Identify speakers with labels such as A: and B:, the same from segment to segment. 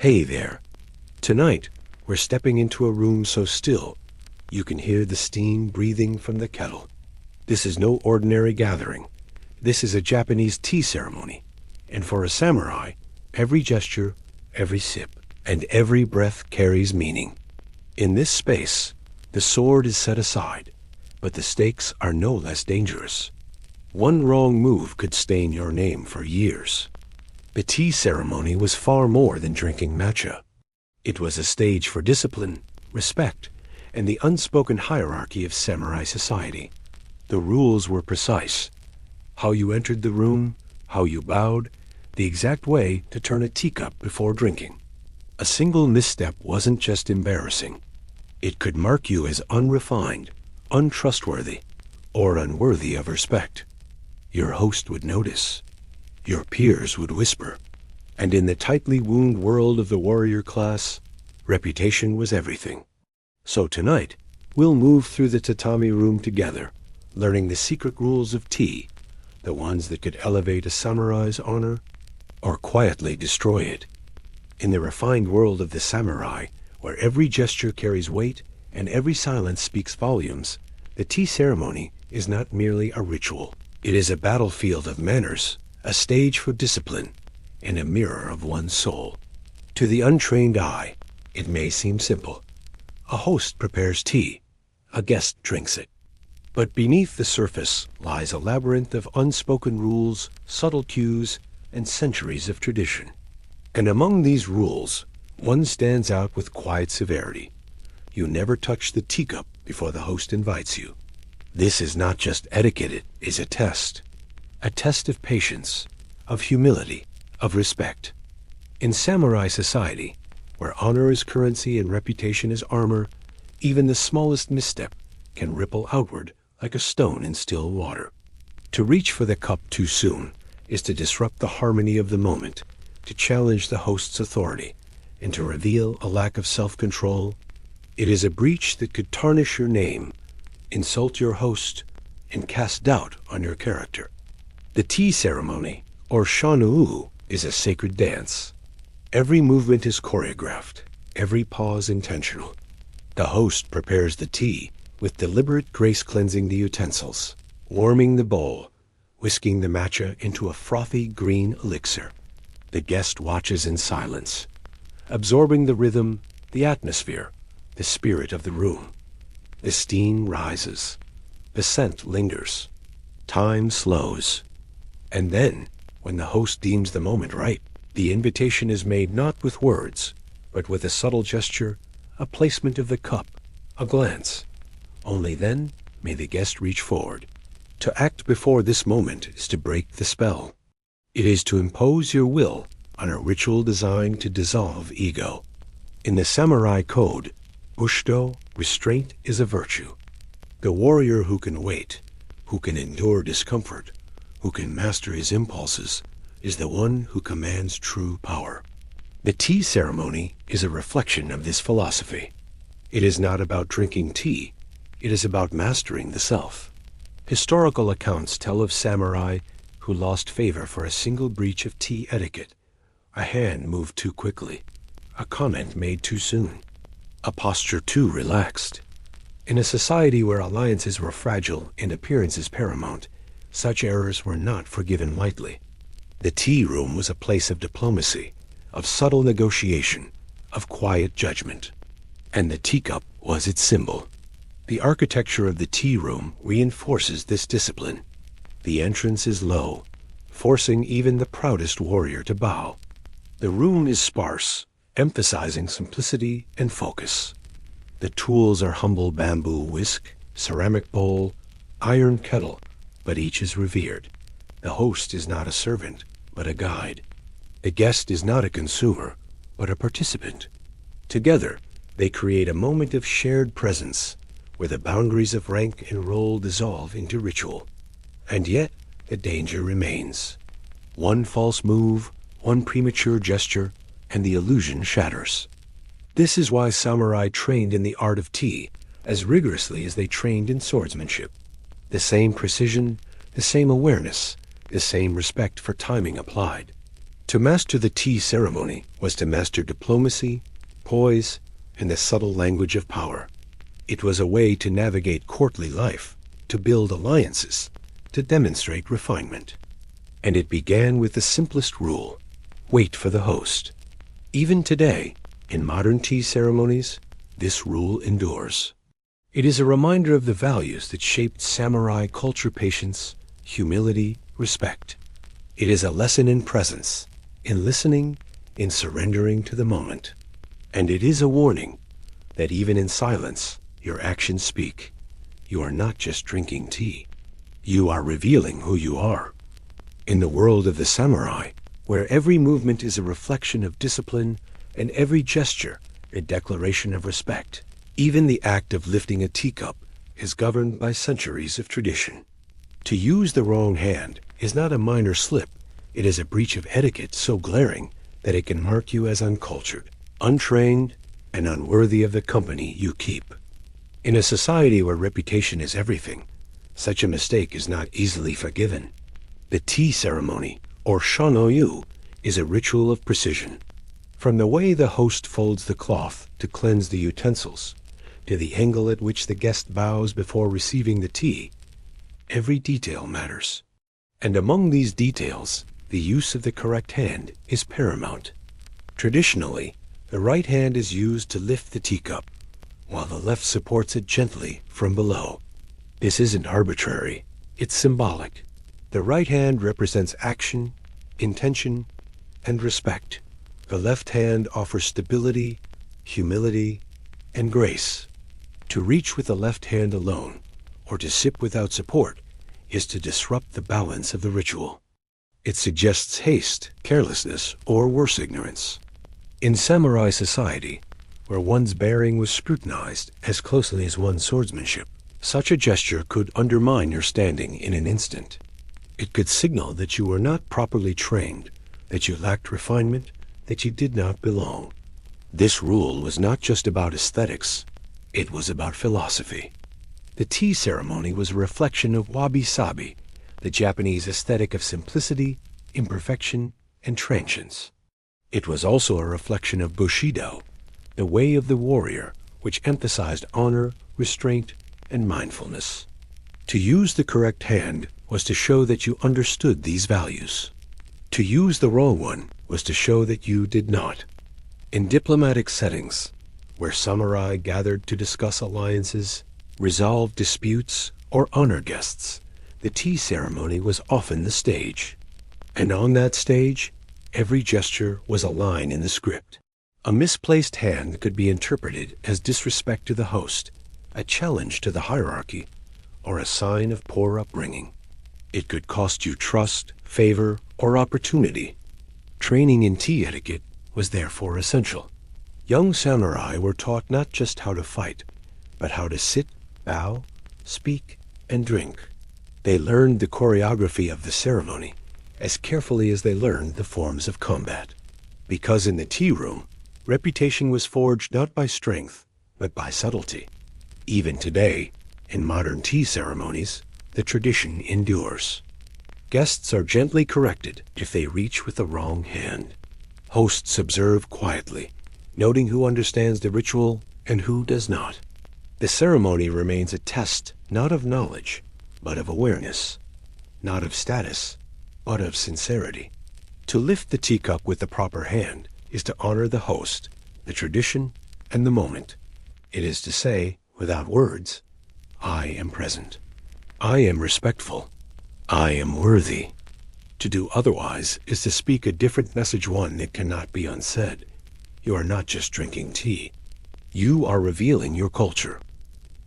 A: Hey there. Tonight, we're stepping into a room so still, you can hear the steam breathing from the kettle. This is no ordinary gathering. This is a Japanese tea ceremony. And for a samurai, every gesture, every sip, and every breath carries meaning. In this space, the sword is set aside, but the stakes are no less dangerous. One wrong move could stain your name for years. The tea ceremony was far more than drinking matcha. It was a stage for discipline, respect, and the unspoken hierarchy of samurai society. The rules were precise. How you entered the room, how you bowed, the exact way to turn a teacup before drinking. A single misstep wasn't just embarrassing. It could mark you as unrefined, untrustworthy, or unworthy of respect. Your host would notice. Your peers would whisper. And in the tightly wound world of the warrior class, reputation was everything. So tonight, we'll move through the tatami room together, learning the secret rules of tea, the ones that could elevate a samurai's honor or quietly destroy it. In the refined world of the samurai, where every gesture carries weight and every silence speaks volumes, the tea ceremony is not merely a ritual. It is a battlefield of manners, a stage for discipline, and a mirror of one's soul. To the untrained eye, it may seem simple. A host prepares tea, a guest drinks it. But beneath the surface lies a labyrinth of unspoken rules, subtle cues, and centuries of tradition. And among these rules, one stands out with quiet severity. You never touch the teacup before the host invites you. This is not just etiquette, it is a test. A test of patience, of humility, of respect. In samurai society, where honor is currency and reputation is armor, even the smallest misstep can ripple outward like a stone in still water. To reach for the cup too soon is to disrupt the harmony of the moment, to challenge the host's authority, and to reveal a lack of self-control. It is a breach that could tarnish your name, insult your host, and cast doubt on your character. The tea ceremony, or shanuu, is a sacred dance. Every movement is choreographed, every pause intentional. The host prepares the tea, with deliberate grace cleansing the utensils, warming the bowl, whisking the matcha into a frothy green elixir. The guest watches in silence, absorbing the rhythm, the atmosphere, the spirit of the room. The steam rises, the scent lingers, time slows. And then, when the host deems the moment right, the invitation is made not with words, but with a subtle gesture, a placement of the cup, a glance. Only then may the guest reach forward. To act before this moment is to break the spell. It is to impose your will on a ritual designed to dissolve ego. In the samurai code, Ushdo, restraint is a virtue. The warrior who can wait, who can endure discomfort, who can master his impulses, is the one who commands true power. The tea ceremony is a reflection of this philosophy. It is not about drinking tea, it is about mastering the self. Historical accounts tell of samurai who lost favor for a single breach of tea etiquette. A hand moved too quickly, a comment made too soon, a posture too relaxed. In a society where alliances were fragile and appearances paramount, such errors were not forgiven lightly. The tea room was a place of diplomacy, of subtle negotiation, of quiet judgment. And the teacup was its symbol. The architecture of the tea room reinforces this discipline. The entrance is low, forcing even the proudest warrior to bow. The room is sparse, emphasizing simplicity and focus. The tools are humble bamboo whisk, ceramic bowl, iron kettle, but each is revered. The host is not a servant, but a guide. The guest is not a consumer, but a participant. Together, they create a moment of shared presence, where the boundaries of rank and role dissolve into ritual. And yet, the danger remains. One false move, one premature gesture, and the illusion shatters. This is why samurai trained in the art of tea as rigorously as they trained in swordsmanship. The same precision, the same awareness, the same respect for timing applied. To master the tea ceremony was to master diplomacy, poise, and the subtle language of power. It was a way to navigate courtly life, to build alliances, to demonstrate refinement. And it began with the simplest rule: wait for the host. Even today, in modern tea ceremonies, this rule endures. It is a reminder of the values that shaped samurai culture: patience, humility, respect. It is a lesson in presence, in listening, in surrendering to the moment. And it is a warning that even in silence, your actions speak. You are not just drinking tea. You are revealing who you are. In the world of the samurai, where every movement is a reflection of discipline and every gesture a declaration of respect, even the act of lifting a teacup is governed by centuries of tradition. To use the wrong hand is not a minor slip. It is a breach of etiquette so glaring that it can mark you as uncultured, untrained, and unworthy of the company you keep. In a society where reputation is everything, such a mistake is not easily forgiven. The tea ceremony, or shonoyu, is a ritual of precision. From the way the host folds the cloth to cleanse the utensils, to the angle at which the guest bows before receiving the tea, every detail matters. And among these details, the use of the correct hand is paramount. Traditionally, the right hand is used to lift the teacup, while the left supports it gently from below. This isn't arbitrary, it's symbolic. The right hand represents action, intention, and respect. The left hand offers stability, humility, and grace. To reach with the left hand alone, or to sip without support, is to disrupt the balance of the ritual. It suggests haste, carelessness, or worse, ignorance. In samurai society, where one's bearing was scrutinized as closely as one's swordsmanship, such a gesture could undermine your standing in an instant. It could signal that you were not properly trained, that you lacked refinement, that you did not belong. This rule was not just about aesthetics, it was about philosophy. The tea ceremony was a reflection of wabi-sabi, the Japanese aesthetic of simplicity, imperfection, and transience. It was also a reflection of bushido, the way of the warrior, which emphasized honor, restraint, and mindfulness. To use the correct hand was to show that you understood these values. To use the wrong one was to show that you did not. In diplomatic settings, where samurai gathered to discuss alliances, resolve disputes, or honor guests, the tea ceremony was often the stage. And on that stage, every gesture was a line in the script. A misplaced hand could be interpreted as disrespect to the host, a challenge to the hierarchy, or a sign of poor upbringing. It could cost you trust, favor, or opportunity. Training in tea etiquette was therefore essential. Young samurai were taught not just how to fight, but how to sit, bow, speak, and drink. They learned the choreography of the ceremony as carefully as they learned the forms of combat. Because in the tea room, reputation was forged not by strength, but by subtlety. Even today, in modern tea ceremonies, the tradition endures. Guests are gently corrected if they reach with the wrong hand. Hosts observe quietly, noting who understands the ritual and who does not. The ceremony remains a test not of knowledge, but of awareness, not of status, but of sincerity. To lift the teacup with the proper hand is to honor the host, the tradition, and the moment. It is to say, without words, I am present. I am respectful. I am worthy. To do otherwise is to speak a different message, one that cannot be unsaid. You are not just drinking tea. You are revealing your culture.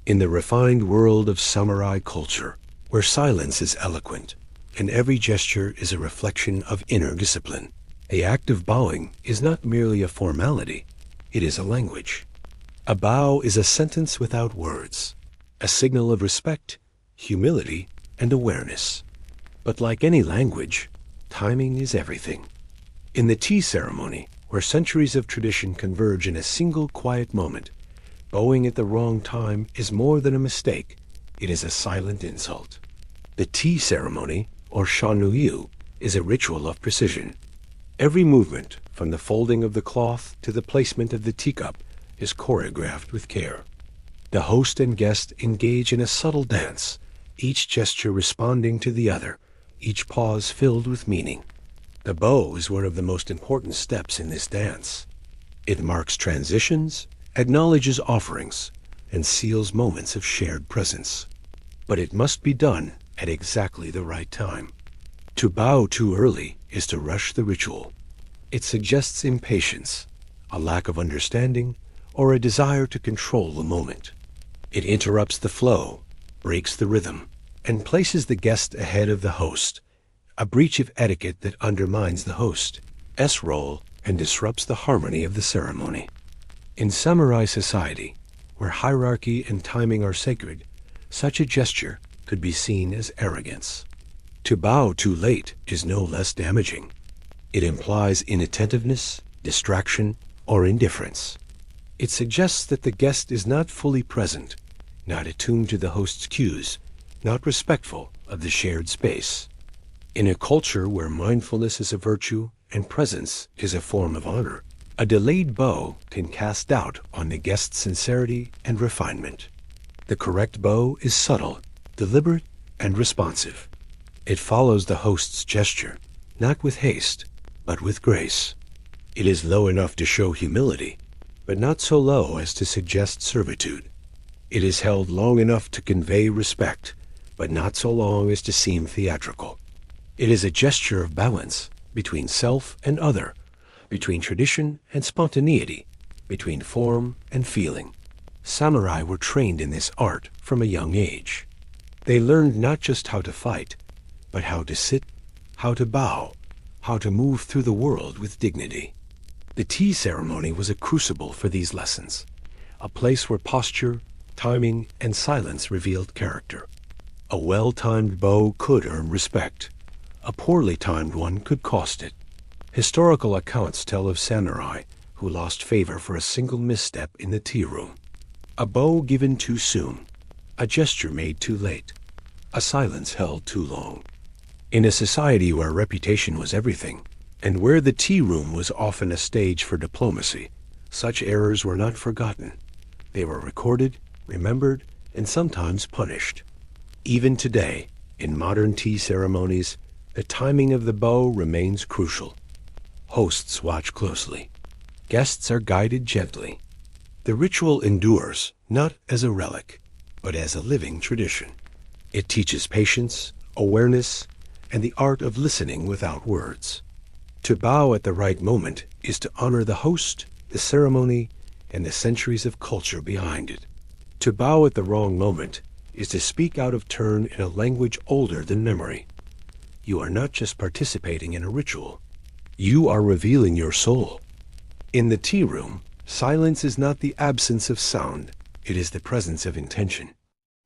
A: In the refined world of samurai culture, where silence is eloquent and every gesture is a reflection of inner discipline, the act of bowing is not merely a formality, it is a language. A bow is a sentence without words, a signal of respect, humility, and awareness. But like any language, timing is everything. In the tea ceremony, where centuries of tradition converge in a single quiet moment, bowing at the wrong time is more than a mistake, it is a silent insult. The tea ceremony, or shonuyu, is a ritual of precision. Every movement, from the folding of the cloth to the placement of the teacup, is choreographed with care. The host and guest engage in a subtle dance, each gesture responding to the other, each pause filled with meaning. The bow is one of the most important steps in this dance. It marks transitions, acknowledges offerings, and seals moments of shared presence. But it must be done at exactly the right time. To bow too early is to rush the ritual. It suggests impatience, a lack of understanding, or a desire to control the moment. It interrupts the flow, breaks the rhythm, and places the guest ahead of the host, a breach of etiquette that undermines the host's role and disrupts the harmony of the ceremony. In samurai society, where hierarchy and timing are sacred, such a gesture could be seen as arrogance. To bow too late is no less damaging. It implies inattentiveness, distraction, or indifference. It suggests that the guest is not fully present, not attuned to the host's cues, not respectful of the shared space. In a culture where mindfulness is a virtue and presence is a form of honor, a delayed bow can cast doubt on the guest's sincerity and refinement. The correct bow is subtle, deliberate, and responsive. It follows the host's gesture, not with haste, but with grace. It is low enough to show humility, but not so low as to suggest servitude. It is held long enough to convey respect, but not so long as to seem theatrical. It is a gesture of balance between self and other, between tradition and spontaneity, between form and feeling. Samurai were trained in this art from a young age. They learned not just how to fight, but how to sit, how to bow, how to move through the world with dignity. The tea ceremony was a crucible for these lessons, a place where posture, timing, and silence revealed character. A well-timed bow could earn respect. A poorly timed one could cost it. Historical accounts tell of samurai who lost favor for a single misstep in the tea room. A bow given too soon, a gesture made too late, a silence held too long. In a society where reputation was everything, and where the tea room was often a stage for diplomacy, such errors were not forgotten. They were recorded, remembered, and sometimes punished. Even today, in modern tea ceremonies, the timing of the bow remains crucial. Hosts watch closely. Guests are guided gently. The ritual endures not as a relic, but as a living tradition. It teaches patience, awareness, and the art of listening without words. To bow at the right moment is to honor the host, the ceremony, and the centuries of culture behind it. To bow at the wrong moment is to speak out of turn in a language older than memory. You are not just participating in a ritual. You are revealing your soul. In the tea room, silence is not the absence of sound. It is the presence of intention.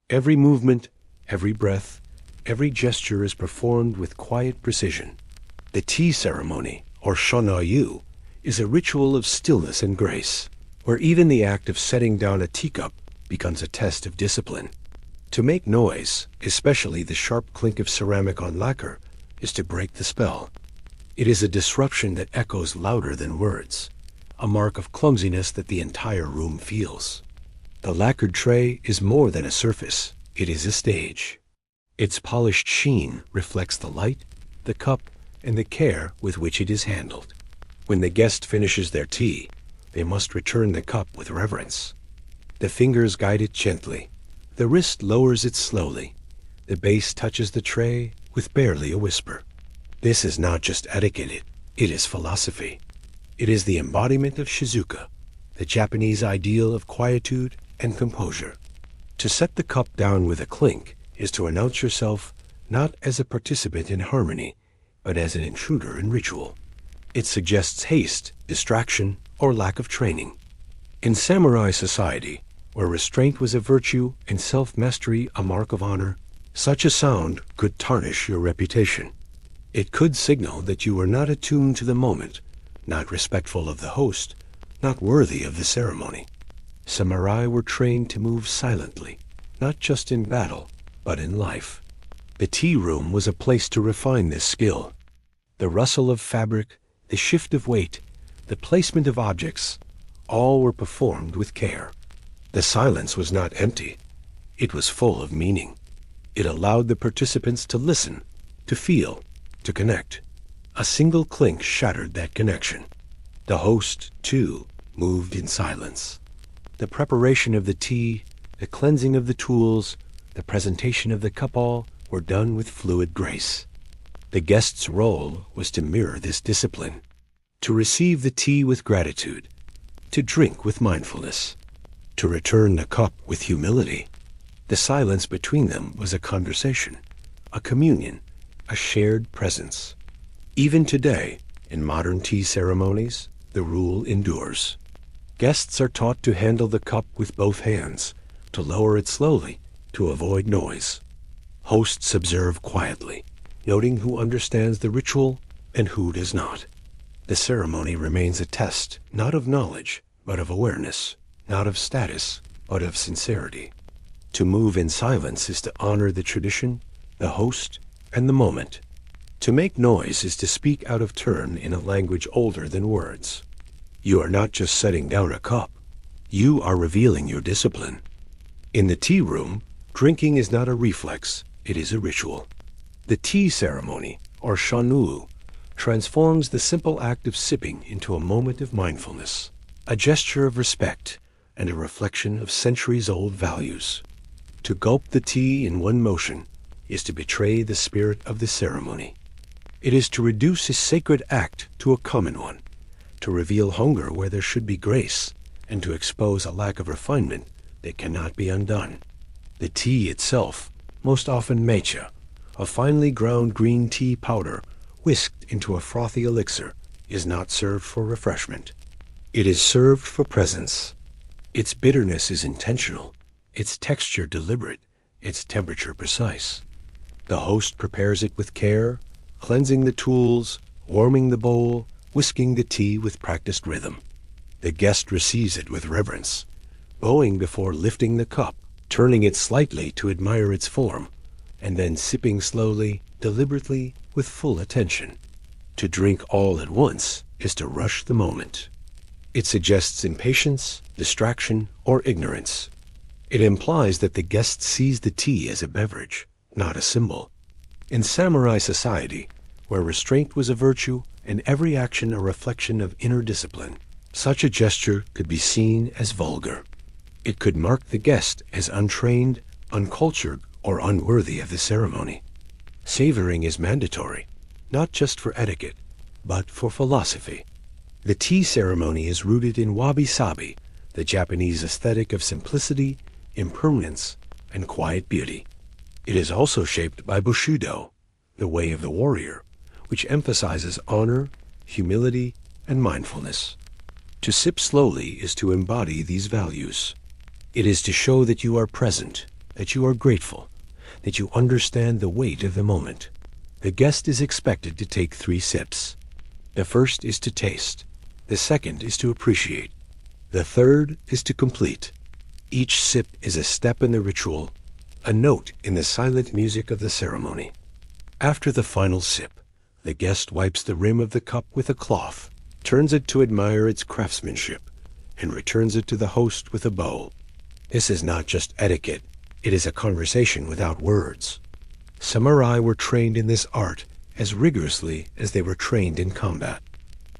A: Every movement, every breath, every gesture is performed with quiet precision. The tea ceremony, or shonayu, is a ritual of stillness and grace, where even the act of setting down a teacup becomes a test of discipline. To make noise, especially the sharp clink of ceramic on lacquer, is to break the spell. It is a disruption that echoes louder than words, a mark of clumsiness that the entire room feels. The lacquered tray is more than a surface. It is a stage. Its polished sheen reflects the light, the cup, and the care with which it is handled. When the guest finishes their tea, they must return the cup with reverence. The fingers guide it gently. The wrist lowers it slowly. The base touches the tray with barely a whisper. This is not just etiquette, it is philosophy. It is the embodiment of shizuka, the Japanese ideal of quietude and composure. To set the cup down with a clink is to announce yourself not as a participant in harmony, but as an intruder in ritual. It suggests haste, distraction, or lack of training. In samurai society, where restraint was a virtue and self-mastery a mark of honor, such a sound could tarnish your reputation. It could signal that you were not attuned to the moment, not respectful of the host, not worthy of the ceremony. Samurai were trained to move silently, not just in battle, but in life. The tea room was a place to refine this skill. The rustle of fabric, the shift of weight, the placement of objects, all were performed with care. The silence was not empty. It was full of meaning. It allowed the participants to listen, to feel, to connect. A single clink shattered that connection. The host, too, moved in silence. The preparation of the tea, the cleansing of the tools, the presentation of the cup all were done with fluid grace. The guest's role was to mirror this discipline, to receive the tea with gratitude, to drink with mindfulness, to return the cup with humility. The silence between them was a conversation, a communion, a shared presence. Even today, in modern tea ceremonies, the rule endures. Guests are taught to handle the cup with both hands, to lower it slowly, to avoid noise. Hosts observe quietly, noting who understands the ritual and who does not. The ceremony remains a test, not of knowledge, but of awareness, not of status, but of sincerity. To move in silence is to honor the tradition, the host, and the moment. To make noise is to speak out of turn in a language older than words. You are not just setting down a cup. You are revealing your discipline. In the tea room, drinking is not a reflex, it is a ritual. The tea ceremony, or shanu, transforms the simple act of sipping into a moment of mindfulness, a gesture of respect, and a reflection of centuries-old values. To gulp the tea in one motion is to betray the spirit of the ceremony. It is to reduce a sacred act to a common one, to reveal hunger where there should be grace, and to expose a lack of refinement that cannot be undone. The tea itself, most often matcha, a finely ground green tea powder whisked into a frothy elixir, is not served for refreshment. It is served for presence. Its bitterness is intentional, its texture deliberate, its temperature precise. The host prepares it with care, cleansing the tools, warming the bowl, whisking the tea with practiced rhythm. The guest receives it with reverence, bowing before lifting the cup, turning it slightly to admire its form, and then sipping slowly, deliberately, with full attention. To drink all at once is to rush the moment. It suggests impatience, distraction, or ignorance. It implies that the guest sees the tea as a beverage, not a symbol. In samurai society, where restraint was a virtue and every action a reflection of inner discipline, such a gesture could be seen as vulgar. It could mark the guest as untrained, uncultured, or unworthy of the ceremony. Savoring is mandatory, not just for etiquette, but for philosophy. The tea ceremony is rooted in wabi-sabi, the Japanese aesthetic of simplicity, impermanence, and quiet beauty. It is also shaped by Bushido, the way of the warrior, which emphasizes honor, humility, and mindfulness. To sip slowly is to embody these values. It is to show that you are present, that you are grateful, that you understand the weight of the moment. The guest is expected to take 3 sips. The first is to taste. The second is to appreciate. The third is to complete. Each sip is a step in the ritual, a note in the silent music of the ceremony. After the final sip, the guest wipes the rim of the cup with a cloth, turns it to admire its craftsmanship, and returns it to the host with a bow. This is not just etiquette, it is a conversation without words. Samurai were trained in this art as rigorously as they were trained in combat.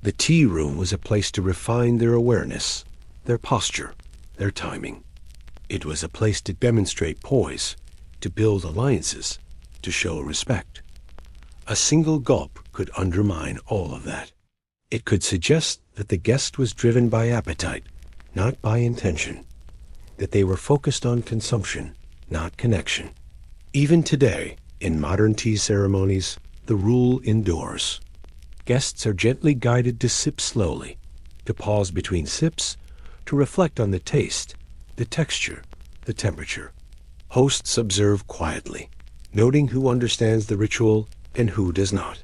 A: The tea room was a place to refine their awareness, their posture, their timing. It was a place to demonstrate poise, to build alliances, to show respect. A single gulp could undermine all of that. It could suggest that the guest was driven by appetite, not by intention, that they were focused on consumption, not connection. Even today, in modern tea ceremonies, the rule endures. Guests are gently guided to sip slowly, to pause between sips, to reflect on the taste, the texture, the temperature. Hosts observe quietly, noting who understands the ritual and who does not.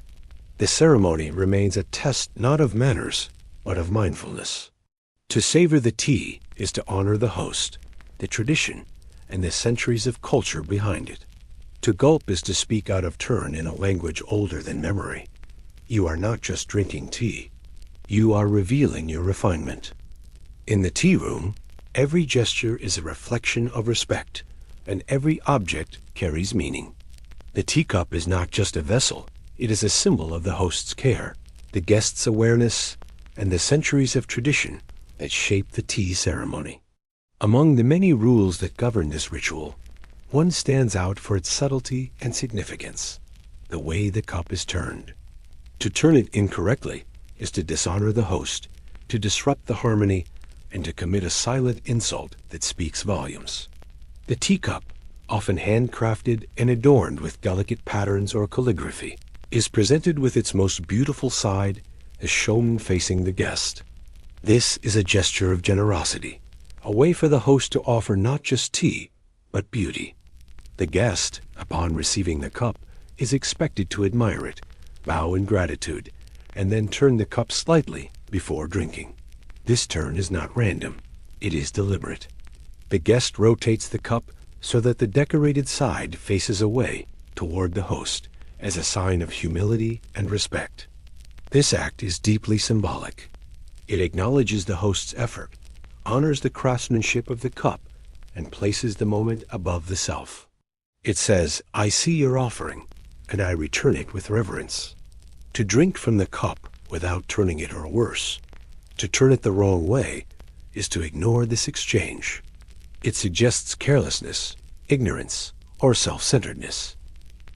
A: The ceremony remains a test not of manners, but of mindfulness. To savor the tea is to honor the host, the tradition, and the centuries of culture behind it. To gulp is to speak out of turn in a language older than memory. You are not just drinking tea, You are revealing your refinement. In the tea room, every gesture is a reflection of respect, and every object carries meaning. The teacup is not just a vessel, it is a symbol of the host's care, the guest's awareness, and the centuries of tradition that shape the tea ceremony. Among the many rules that govern this ritual, one stands out for its subtlety and significance: the way the cup is turned. To turn it incorrectly is to dishonor the host, to disrupt the harmony, and to commit a silent insult that speaks volumes. The teacup, often handcrafted and adorned with delicate patterns or calligraphy, is presented with its most beautiful side as shown facing the guest. This is a gesture of generosity, a way for the host to offer not just tea, but beauty. The guest, upon receiving the cup, is expected to admire it, bow in gratitude, and then turn the cup slightly before drinking. This turn is not random, it is deliberate. The guest rotates the cup so that the decorated side faces away toward the host as a sign of humility and respect. This act is deeply symbolic. It acknowledges the host's effort, honors the craftsmanship of the cup, and places the moment above the self. It says, "I see your offering, and I return it with reverence." To drink from the cup without turning it, or worse, to turn it the wrong way, is to ignore this exchange. It suggests carelessness, ignorance, or self-centeredness.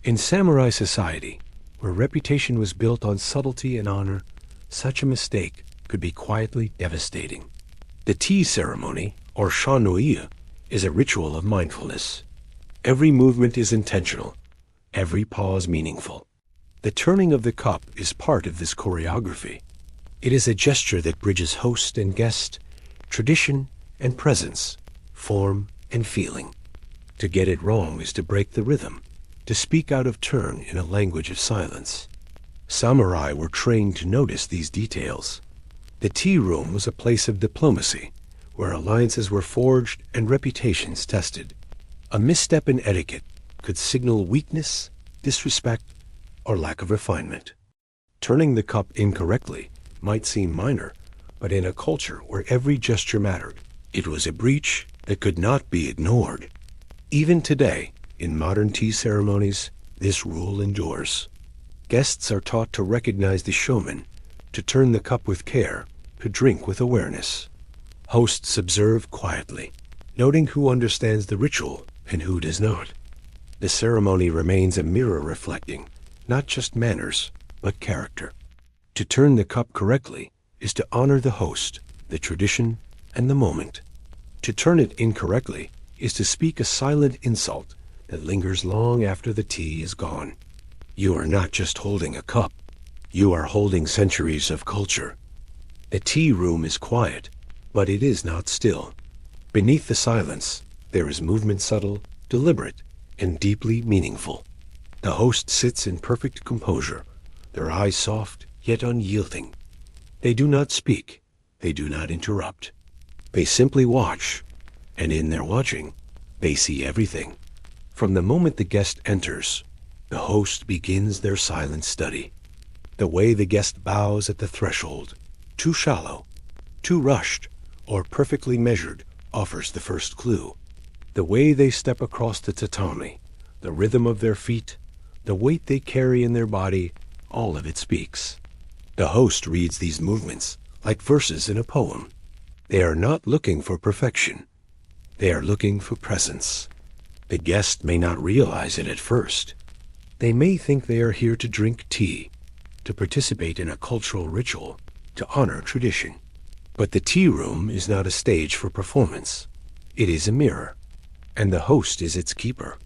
A: In samurai society, where reputation was built on subtlety and honor, such a mistake could be quietly devastating. The tea ceremony, or shanui, is a ritual of mindfulness. Every movement is intentional, every pause meaningful. The turning of the cup is part of this choreography. It is a gesture that bridges host and guest, tradition and presence, form and feeling. To get it wrong is to break the rhythm, to speak out of turn in a language of silence. Samurai were trained to notice these details. The tea room was a place of diplomacy, where alliances were forged and reputations tested. A misstep in etiquette could signal weakness, disrespect, or lack of refinement. Turning the cup incorrectly might seem minor, but in a culture where every gesture mattered, it was a breach that could not be ignored. Even today, in modern tea ceremonies, this rule endures. Guests are taught to recognize the showman, to turn the cup with care, to drink with awareness. Hosts observe quietly, noting who understands the ritual and who does not. The ceremony remains a mirror reflecting not just manners, but character. To turn the cup correctly is to honor the host, the tradition, and the moment. To turn it incorrectly is to speak a silent insult that lingers long after the tea is gone. You are not just holding a cup, you are holding centuries of culture. The tea room is quiet, but it is not still. Beneath the silence, there is movement, subtle, deliberate, and deeply meaningful. The host sits in perfect composure, their eyes soft yet unyielding. They do not speak, they do not interrupt. They simply watch, and in their watching, they see everything. From the moment the guest enters, the host begins their silent study. The way the guest bows at the threshold, too shallow, too rushed, or perfectly measured, offers the first clue. The way they step across the tatami, the rhythm of their feet, the weight they carry in their body, all of it speaks. The host reads these movements like verses in a poem. They are not looking for perfection. They are looking for presence. The guest may not realize it at first. They may think they are here to drink tea, to participate in a cultural ritual, to honor tradition. But the tea room is not a stage for performance. It is a mirror, and the host is its keeper.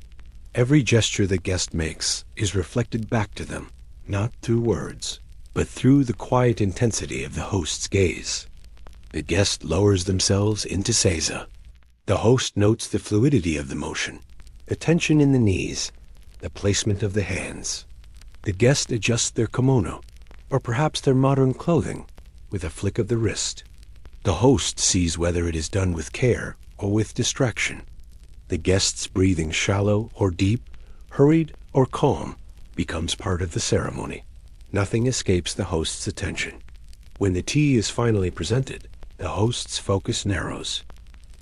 A: Every gesture the guest makes is reflected back to them, not through words, but through the quiet intensity of the host's gaze. The guest lowers themselves into seiza. The host notes the fluidity of the motion, the tension in the knees, the placement of the hands. The guest adjusts their kimono, or perhaps their modern clothing, with a flick of the wrist. The host sees whether it is done with care or with distraction. The guest's breathing shallow or deep, hurried or calm, becomes part of the ceremony. Nothing escapes the host's attention. When the tea is finally presented, the host's focus narrows.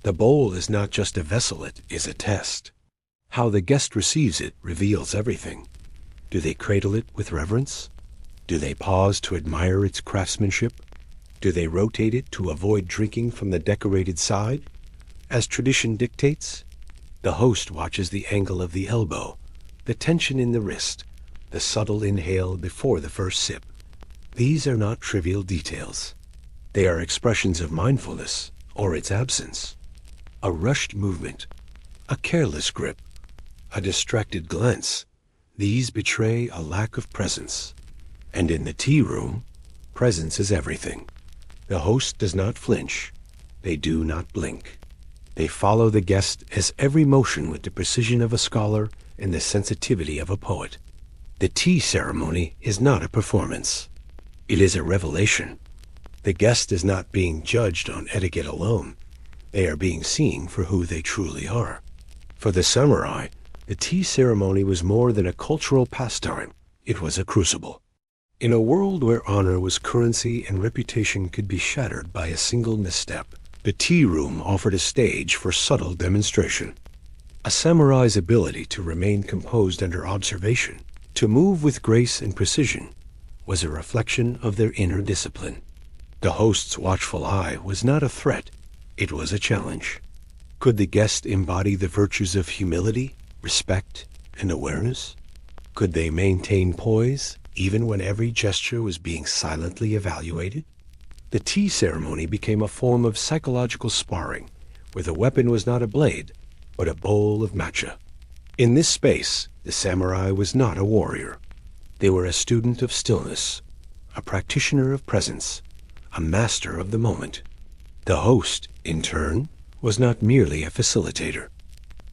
A: The bowl is not just a vessel, it is a test. How the guest receives it reveals everything. Do they cradle it with reverence? Do they pause to admire its craftsmanship? Do they rotate it to avoid drinking from the decorated side? As tradition dictates, the host watches the angle of the elbow, the tension in the wrist, the subtle inhale before the first sip. These are not trivial details. They are expressions of mindfulness or its absence. A rushed movement, a careless grip, a distracted glance, these betray a lack of presence. And in the tea room, presence is everything. The host does not flinch. They do not blink. They follow the guest as every motion with the precision of a scholar and the sensitivity of a poet. The tea ceremony is not a performance. It is a revelation. The guest is not being judged on etiquette alone. They are being seen for who they truly are. For the samurai, the tea ceremony was more than a cultural pastime. It was a crucible. In a world where honor was currency and reputation could be shattered by a single misstep, the tea room offered a stage for subtle demonstration. A samurai's ability to remain composed under observation, to move with grace and precision, was a reflection of their inner discipline. The host's watchful eye was not a threat, it was a challenge. Could the guest embody the virtues of humility, respect, and awareness? Could they maintain poise even when every gesture was being silently evaluated? The tea ceremony became a form of psychological sparring, where the weapon was not a blade, but a bowl of matcha. In this space, the samurai was not a warrior. They were a student of stillness, a practitioner of presence, a master of the moment. The host, in turn, was not merely a facilitator.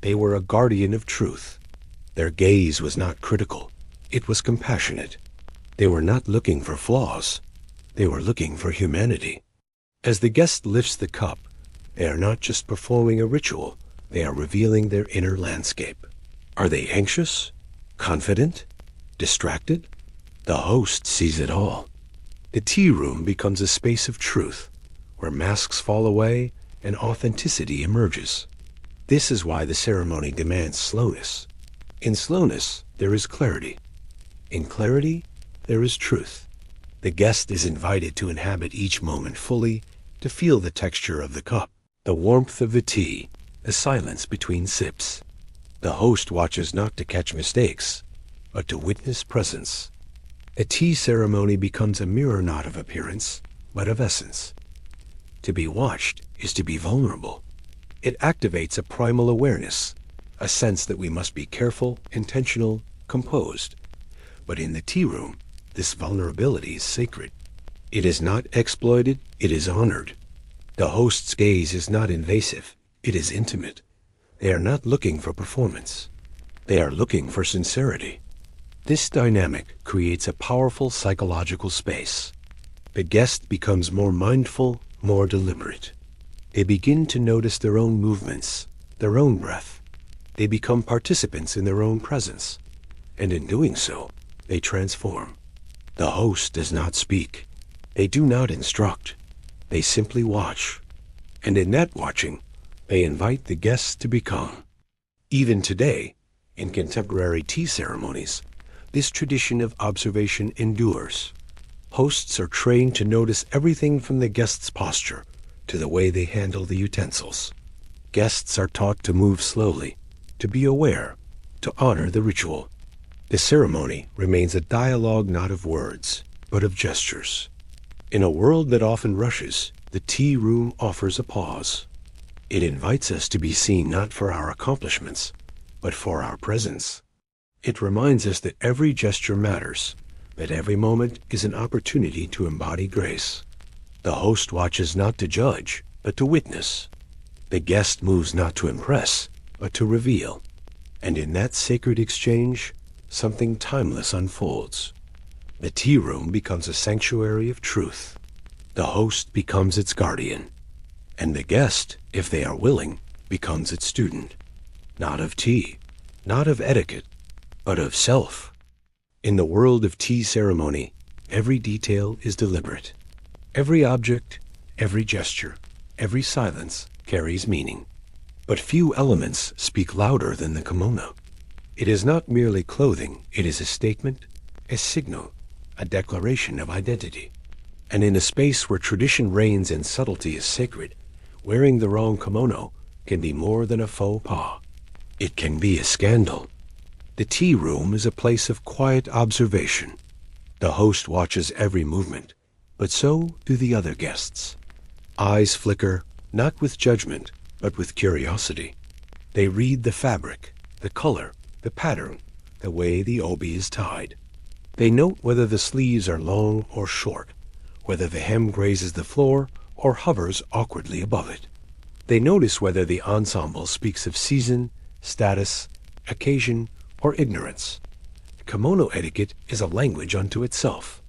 A: They were a guardian of truth. Their gaze was not critical, it was compassionate. They were not looking for flaws. They were looking for humanity. As the guest lifts the cup, they are not just performing a ritual, they are revealing their inner landscape. Are they anxious? Confident? Distracted? The host sees it all. The tea room becomes a space of truth, where masks fall away and authenticity emerges. This is why the ceremony demands slowness. In slowness, there is clarity. In clarity, there is truth. The guest is invited to inhabit each moment fully, to feel the texture of the cup, the warmth of the tea, the silence between sips. The host watches not to catch mistakes, but to witness presence. A tea ceremony becomes a mirror not of appearance, but of essence. To be watched is to be vulnerable. It activates a primal awareness, a sense that we must be careful, intentional, composed. But in the tea room, this vulnerability is sacred. It is not exploited, it is honored. The host's gaze is not invasive, it is intimate. They are not looking for performance. They are looking for sincerity. This dynamic creates a powerful psychological space. The guest becomes more mindful, more deliberate. They begin to notice their own movements, their own breath. They become participants in their own presence. And in doing so, they transform. The host does not speak. They do not instruct. They simply watch. And in that watching, they invite the guests to become. Even today, in contemporary tea ceremonies, this tradition of observation endures. Hosts are trained to notice everything from the guest's posture to the way they handle the utensils. Guests are taught to move slowly, to be aware, to honor the ritual. The ceremony remains a dialogue not of words, but of gestures. In a world that often rushes, the tea room offers a pause. It invites us to be seen not for our accomplishments, but for our presence. It reminds us that every gesture matters, that every moment is an opportunity to embody grace. The host watches not to judge, but to witness. The guest moves not to impress, but to reveal. And in that sacred exchange, something timeless unfolds. The tea room becomes a sanctuary of truth. The host becomes its guardian. And the guest, if they are willing, becomes its student. Not of tea, not of etiquette, but of self. In the world of tea ceremony, every detail is deliberate. Every object, every gesture, every silence carries meaning. But few elements speak louder than the kimono. It is not merely clothing, it is a statement, a signal, a declaration of identity. And in a space where tradition reigns and subtlety is sacred, wearing the wrong kimono can be more than a faux pas. It can be a scandal. The tea room is a place of quiet observation. The host watches every movement, but so do the other guests. Eyes flicker, not with judgment, but with curiosity. They read the fabric, the color, the pattern, the way the obi is tied. They note whether the sleeves are long or short, whether the hem grazes the floor or hovers awkwardly above it. They notice whether the ensemble speaks of season, status, occasion, or ignorance. Kimono etiquette is a language unto itself.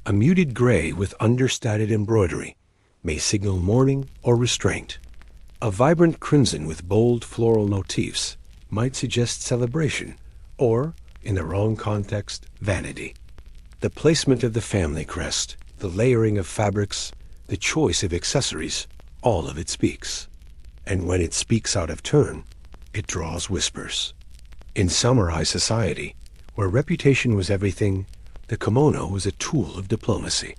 A: A muted gray with understated embroidery may signal mourning or restraint. A vibrant crimson with bold floral motifs might suggest celebration, or, in the wrong context, vanity. The placement of the family crest, the layering of fabrics, the choice of accessories, all of it speaks. And when it speaks out of turn, it draws whispers. In samurai society, where reputation was everything, the kimono was a tool of diplomacy.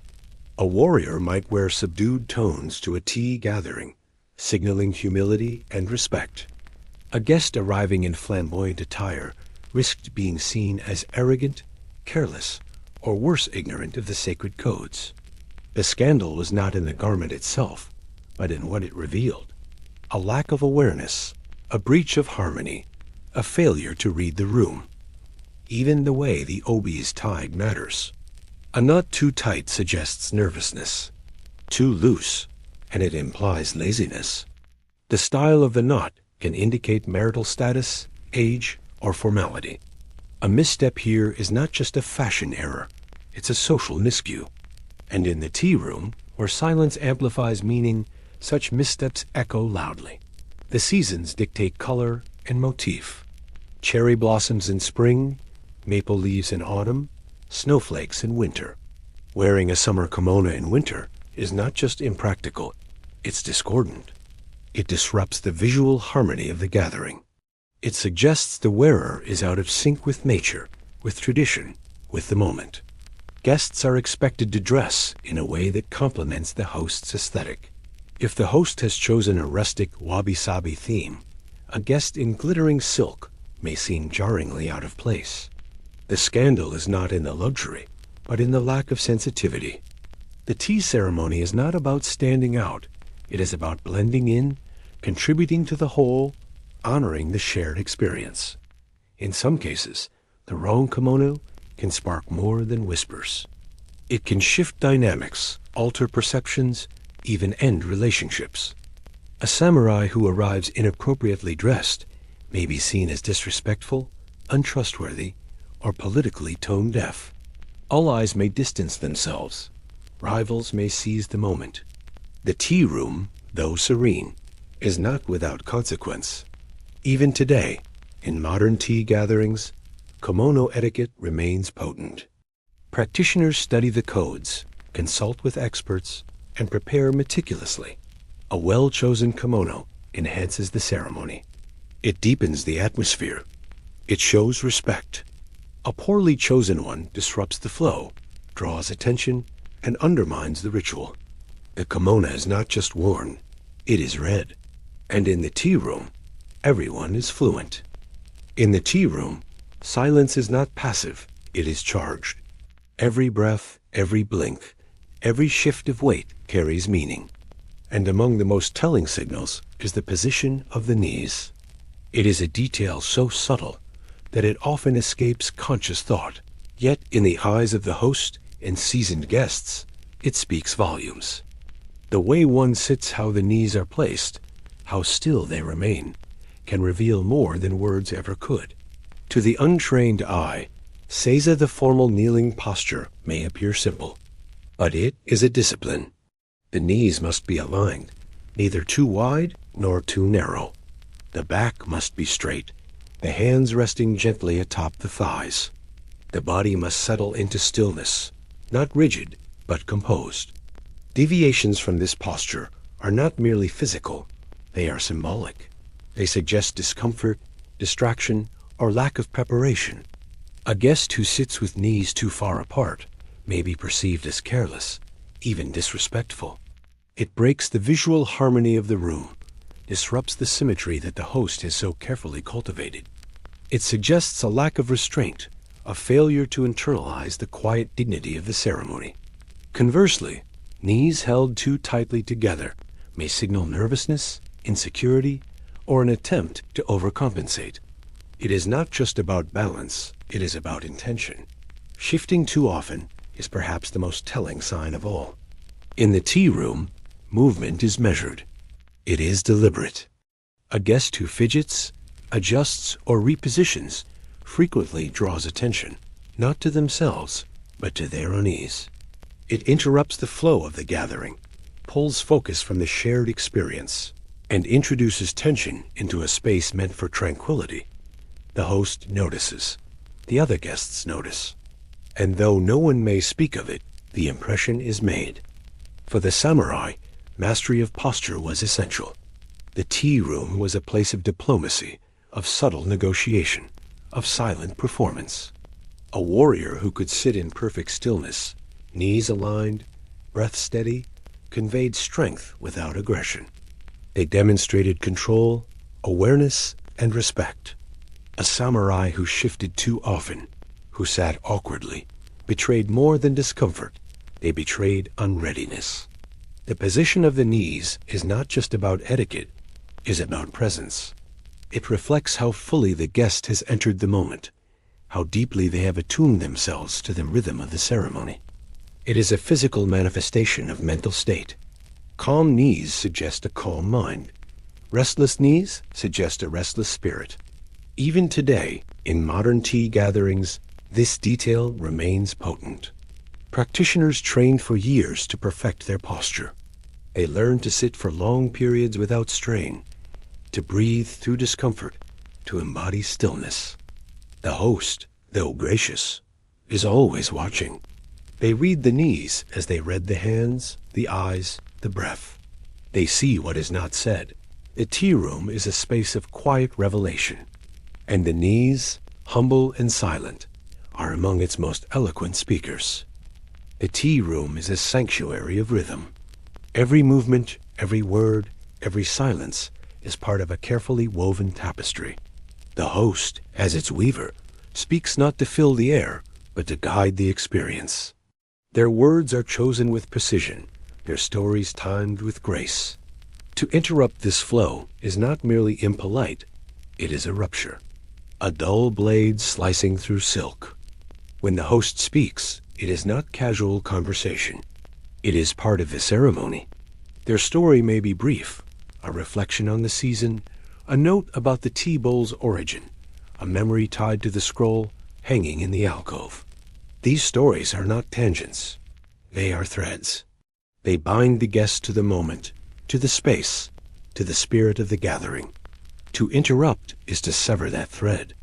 A: A warrior might wear subdued tones to a tea gathering, signaling humility and respect. A guest arriving in flamboyant attire risked being seen as arrogant, careless, or worse, ignorant of the sacred codes. The scandal was not in the garment itself, but in what it revealed. A lack of awareness, a breach of harmony, a failure to read the room. Even the way the obi is tied matters. A knot too tight suggests nervousness. Too loose, and it implies laziness. The style of the knot can indicate marital status, age, or formality. A misstep here is not just a fashion error, it's a social miscue. And in the tea room, where silence amplifies meaning, such missteps echo loudly. The seasons dictate color and motif. Cherry blossoms in spring, maple leaves in autumn, snowflakes in winter. Wearing a summer kimono in winter is not just impractical, it's discordant. It disrupts the visual harmony of the gathering. It suggests the wearer is out of sync with nature, with tradition, with the moment. Guests are expected to dress in a way that complements the host's aesthetic. If the host has chosen a rustic wabi-sabi theme, a guest in glittering silk may seem jarringly out of place. The scandal is not in the luxury, but in the lack of sensitivity. The tea ceremony is not about standing out. It is about blending in, contributing to the whole, honoring the shared experience. In some cases, the wrong kimono can spark more than whispers. It can shift dynamics, alter perceptions, even end relationships. A samurai who arrives inappropriately dressed may be seen as disrespectful, untrustworthy, or politically tone-deaf. All eyes may distance themselves. Rivals may seize the moment. The tea room, though serene, is not without consequence. Even today, in modern tea gatherings, kimono etiquette remains potent. Practitioners study the codes, consult with experts, and prepare meticulously. A well-chosen kimono enhances the ceremony. It deepens the atmosphere. It shows respect. A poorly chosen one disrupts the flow, draws attention, and undermines the ritual. The kimono is not just worn, it is read. And in the tea room, everyone is fluent. In the tea room, silence is not passive, it is charged. Every breath, every blink, every shift of weight carries meaning. And among the most telling signals is the position of the knees. It is a detail so subtle that it often escapes conscious thought. Yet in the eyes of the host and seasoned guests, it speaks volumes. The way one sits, how the knees are placed, how still they remain, can reveal more than words ever could. To the untrained eye, seiza, the formal kneeling posture, may appear simple, but it is a discipline. The knees must be aligned, neither too wide nor too narrow. The back must be straight, the hands resting gently atop the thighs. The body must settle into stillness, not rigid, but composed. Deviations from this posture are not merely physical, they are symbolic. They suggest discomfort, distraction, or lack of preparation. A guest who sits with knees too far apart may be perceived as careless, even disrespectful. It breaks the visual harmony of the room, disrupts the symmetry that the host has so carefully cultivated. It suggests a lack of restraint, a failure to internalize the quiet dignity of the ceremony. Conversely, knees held too tightly together may signal nervousness, insecurity, or an attempt to overcompensate. It is not just about balance, it is about intention. Shifting too often is perhaps the most telling sign of all. In the tea room, movement is measured. It is deliberate. A guest who fidgets, adjusts, or repositions frequently draws attention, not to themselves, but to their unease. It interrupts the flow of the gathering, pulls focus from the shared experience, and introduces tension into a space meant for tranquility. The host notices. The other guests notice. And though no one may speak of it, the impression is made. For the samurai, mastery of posture was essential. The tea room was a place of diplomacy, of subtle negotiation, of silent performance. A warrior who could sit in perfect stillness, knees aligned, breath steady, conveyed strength without aggression. They demonstrated control, awareness, and respect. A samurai who shifted too often, who sat awkwardly, betrayed more than discomfort. They betrayed unreadiness. The position of the knees is not just about etiquette, it is about presence. It reflects how fully the guest has entered the moment, how deeply they have attuned themselves to the rhythm of the ceremony. It is a physical manifestation of mental state. Calm knees suggest a calm mind. Restless knees suggest a restless spirit. Even today, in modern tea gatherings, this detail remains potent. Practitioners trained for years to perfect their posture. They learn to sit for long periods without strain, to breathe through discomfort, to embody stillness. The host, though gracious, is always watching. They read the knees as they read the hands, the eyes, the breath. They see what is not said. The tea room is a space of quiet revelation, and the knees, humble and silent, are among its most eloquent speakers. The tea room is a sanctuary of rhythm. Every movement, every word, every silence is part of a carefully woven tapestry. The host, as its weaver, speaks not to fill the air, but to guide the experience. Their words are chosen with precision, their stories timed with grace. To interrupt this flow is not merely impolite, it is a rupture, a dull blade slicing through silk. When the host speaks, it is not casual conversation. It is part of the ceremony. Their story may be brief, a reflection on the season, a note about the tea bowl's origin, a memory tied to the scroll hanging in the alcove. These stories are not tangents. They are threads. They bind the guest to the moment, to the space, to the spirit of the gathering. To interrupt is to sever that thread.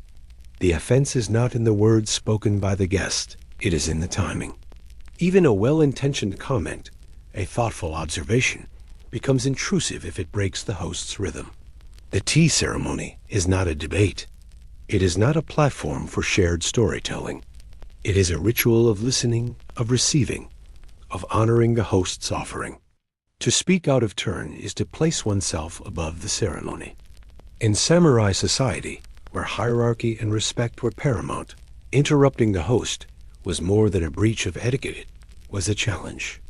A: The offense is not in the words spoken by the guest, it is in the timing. Even a well-intentioned comment, a thoughtful observation, becomes intrusive if it breaks the host's rhythm. The tea ceremony is not a debate. It is not a platform for shared storytelling. It is a ritual of listening, of receiving, of honoring the host's offering. To speak out of turn is to place oneself above the ceremony. In samurai society, where hierarchy and respect were paramount, interrupting the host was more than a breach of etiquette, it was a challenge.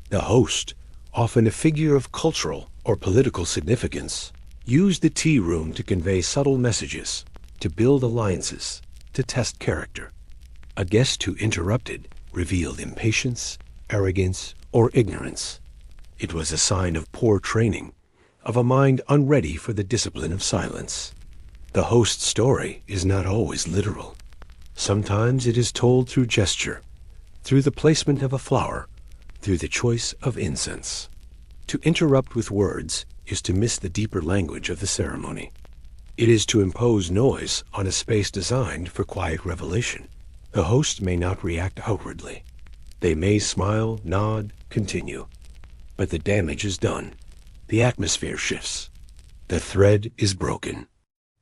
A: The host, often a figure of cultural or political significance, used the tea room to convey subtle messages, to build alliances, to test character. A guest who interrupted revealed impatience, arrogance, or ignorance. It was a sign of poor training, of a mind unready for the discipline of silence. The host's story is not always literal. Sometimes it is told through gesture, through the placement of a flower, through the choice of incense. To interrupt with words is to miss the deeper language of the ceremony. It is to impose noise on a space designed for quiet revelation. The host may not react outwardly. They may smile, nod, continue. But the damage is done. The atmosphere shifts. The thread is broken.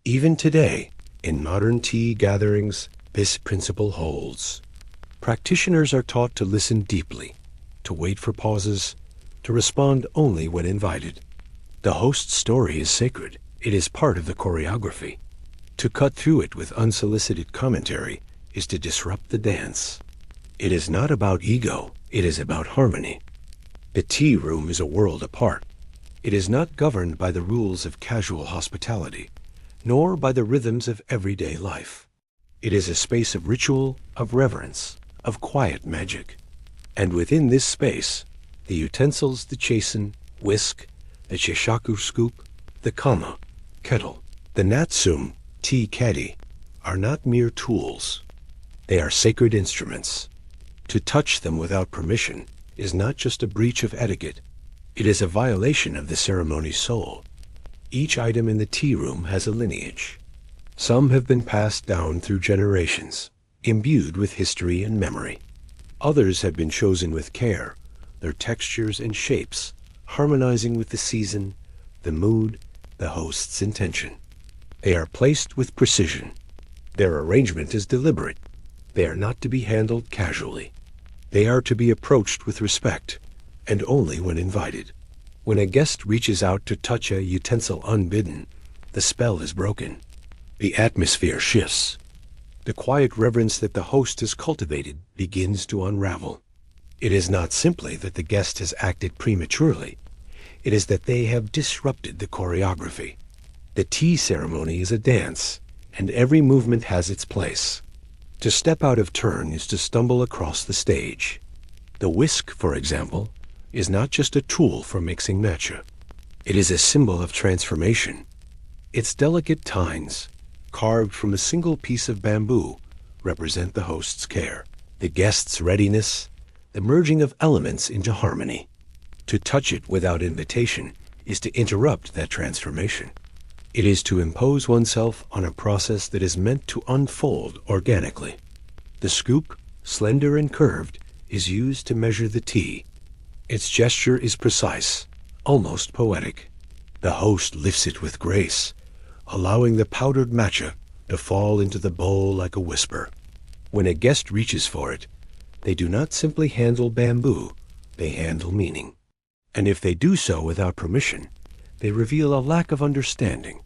A: Even today, in modern tea gatherings, this principle holds. Practitioners are taught to listen deeply, to wait for pauses, to respond only when invited. The host's story is sacred. It is part of the choreography. To cut through it with unsolicited commentary is to disrupt the dance. It is not about ego, it is about harmony. The tea room is a world apart. It is not governed by the rules of casual hospitality, nor by the rhythms of everyday life. It is a space of ritual, of reverence, of quiet magic. And within this space, the utensils, the chasen, whisk, the shishaku scoop, the kama, kettle, the natsum, tea caddy, are not mere tools. They are sacred instruments. To touch them without permission is not just a breach of etiquette, it is a violation of the ceremony's soul. Each item in the tea room has a lineage. Some have been passed down through generations, imbued with history and memory. Others have been chosen with care, their textures and shapes harmonizing with the season, the mood, the host's intention. They are placed with precision. Their arrangement is deliberate. They are not to be handled casually. They are to be approached with respect, and only when invited. When a guest reaches out to touch a utensil unbidden, the spell is broken. The atmosphere shifts. The quiet reverence that the host has cultivated begins to unravel. It is not simply that the guest has acted prematurely. It is that they have disrupted the choreography. The tea ceremony is a dance, and every movement has its place. To step out of turn is to stumble across the stage. The whisk, for example, is not just a tool for mixing matcha. It is a symbol of transformation. Its delicate tines, carved from a single piece of bamboo, represent the host's care, the guest's readiness, the merging of elements into harmony. To touch it without invitation is to interrupt that transformation. It is to impose oneself on a process that is meant to unfold organically. The scoop, slender and curved, is used to measure the tea. Its gesture is precise, almost poetic. The host lifts it with grace, allowing the powdered matcha to fall into the bowl like a whisper. When a guest reaches for it, they do not simply handle bamboo, they handle meaning. And if they do so without permission, they reveal a lack of understanding,